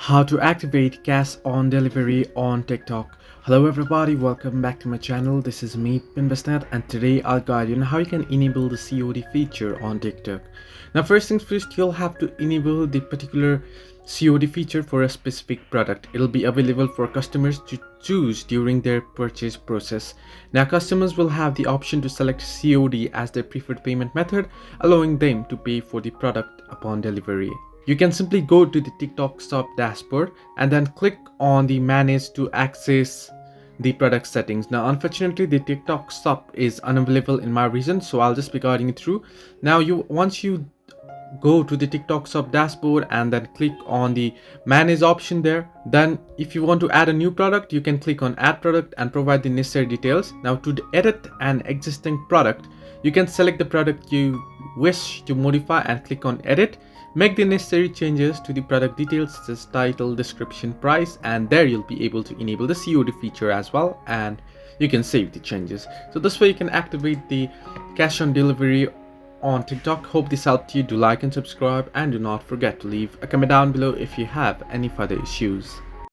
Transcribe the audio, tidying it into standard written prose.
How to activate cash on delivery on TikTok. Hello everybody, welcome back to my channel. This is me, Pinbasnet, and today I'll guide you on how you can enable the COD feature on TikTok. Now first things first, you'll have to enable the particular COD feature for a specific product. It'll be available for customers to choose during their purchase process. Now customers will have the option to select COD as their preferred payment method, allowing them to pay for the product upon delivery. You can simply go to the TikTok Shop dashboard and then click on the manage to access the product settings. Now unfortunately the TikTok Shop is unavailable in my region, so I'll just be guiding you through. Now once you go to the TikTok Shop dashboard and then click on the manage option there, then if you want to add a new product, you can click on add product and provide the necessary details. Now to edit an existing product, you can select the product you wish to modify and click on edit. Make the necessary changes to the product details such as title, description, price, and there you'll be able to enable the COD feature as well, and you can save the changes. So this way you can activate the cash on delivery on TikTok. Hope this helped you. Do like and subscribe, and do not forget to leave a comment down below if you have any further issues.